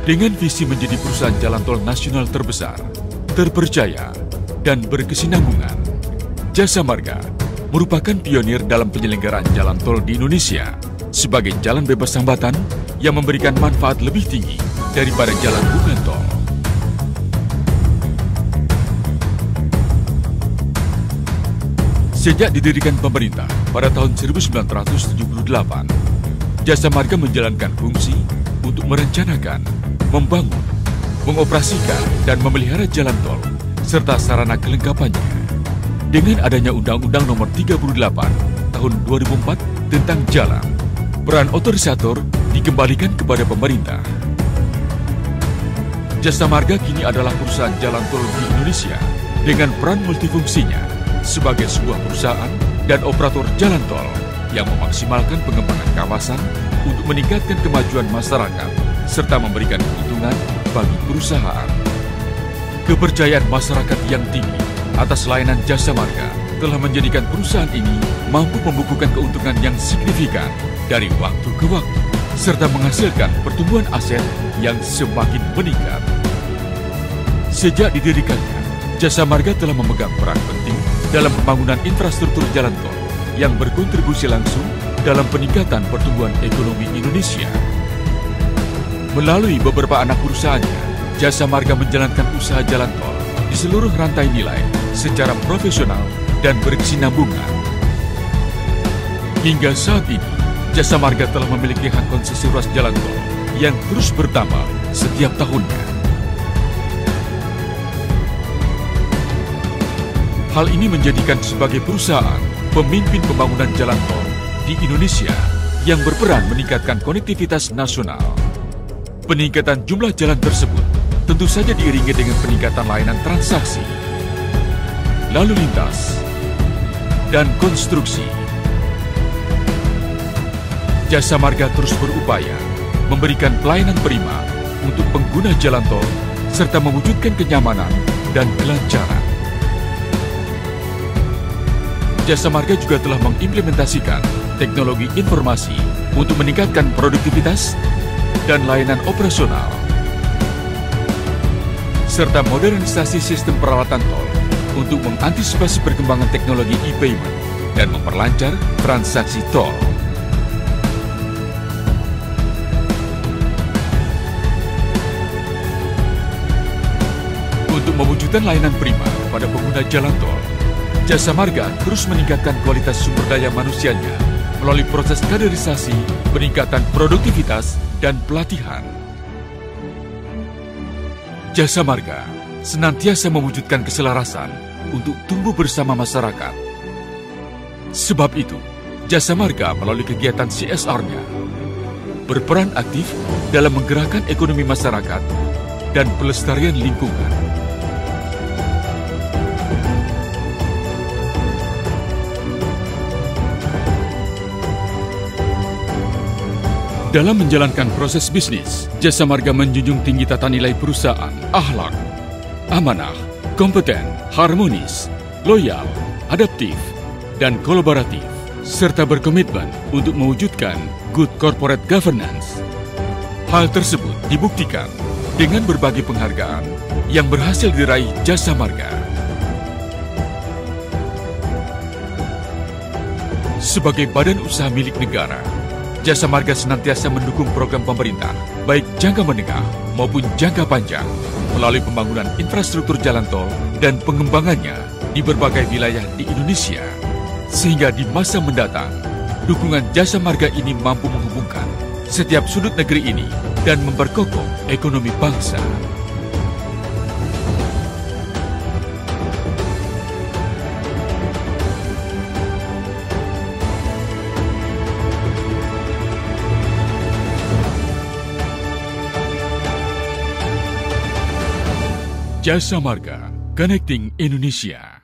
Dengan visi menjadi perusahaan jalan tol nasional terbesar, terpercaya, dan berkesinambungan, Jasa Marga merupakan pionir dalam penyelenggaraan jalan tol di Indonesia sebagai jalan bebas hambatan yang memberikan manfaat lebih tinggi daripada jalan bukan tol. Sejak didirikan pemerintah pada tahun 1978, Jasa Marga menjalankan fungsi untuk merencanakan, membangun, mengoperasikan, dan memelihara jalan tol, serta sarana kelengkapannya. Dengan adanya Undang-Undang Nomor 38 Tahun 2004 tentang jalan, peran otorisator dikembalikan kepada pemerintah. Jasa Marga kini adalah perusahaan jalan tol di Indonesia dengan peran multifungsinya sebagai sebuah perusahaan dan operator jalan tol yang memaksimalkan pengembangan kawasan untuk meningkatkan kemajuan masyarakat serta memberikan keuntungan bagi perusahaan. Kepercayaan masyarakat yang tinggi atas layanan Jasa Marga telah menjadikan perusahaan ini mampu membukukan keuntungan yang signifikan dari waktu ke waktu serta menghasilkan pertumbuhan aset yang semakin meningkat. Sejak didirikannya, Jasa Marga telah memegang peran penting dalam pembangunan infrastruktur jalan tol yang berkontribusi langsung dalam peningkatan pertumbuhan ekonomi Indonesia. Melalui beberapa anak perusahaannya, Jasa Marga menjalankan usaha jalan tol di seluruh rantai nilai secara profesional dan berkesinambungan. Hingga saat ini, Jasa Marga telah memiliki hak konsesi ruas jalan tol yang terus bertambah setiap tahunnya. Hal ini menjadikan sebagai perusahaan pemimpin pembangunan jalan tol di Indonesia yang berperan meningkatkan konektivitas nasional. Peningkatan jumlah jalan tersebut tentu saja diiringi dengan peningkatan layanan transaksi, lalu lintas, dan konstruksi. Jasa Marga terus berupaya memberikan pelayanan prima untuk pengguna jalan tol serta mewujudkan kenyamanan dan kelancaran. Jasa Marga juga telah mengimplementasikan teknologi informasi untuk meningkatkan produktivitas dan layanan operasional, serta modernisasi sistem peralatan tol untuk mengantisipasi perkembangan teknologi e-payment dan memperlancar transaksi tol. Untuk mewujudkan layanan prima pada pengguna jalan tol, Jasa Marga terus meningkatkan kualitas sumber daya manusianya melalui proses kaderisasi, peningkatan produktivitas, dan pelatihan. Jasa Marga senantiasa mewujudkan keselarasan untuk tumbuh bersama masyarakat. Sebab itu, Jasa Marga melalui kegiatan CSR-nya berperan aktif dalam menggerakkan ekonomi masyarakat dan pelestarian lingkungan. Dalam menjalankan proses bisnis, Jasa Marga menjunjung tinggi tata nilai perusahaan, akhlak, amanah, kompeten, harmonis, loyal, adaptif, dan kolaboratif, serta berkomitmen untuk mewujudkan good corporate governance. Hal tersebut dibuktikan dengan berbagai penghargaan yang berhasil diraih Jasa Marga. Sebagai badan usaha milik negara, Jasa Marga senantiasa mendukung program pemerintah, baik jangka menengah maupun jangka panjang, melalui pembangunan infrastruktur jalan tol dan pengembangannya di berbagai wilayah di Indonesia. Sehingga di masa mendatang, dukungan Jasa Marga ini mampu menghubungkan setiap sudut negeri ini dan memperkokoh ekonomi bangsa. Jasa Marga, Connecting Indonesia.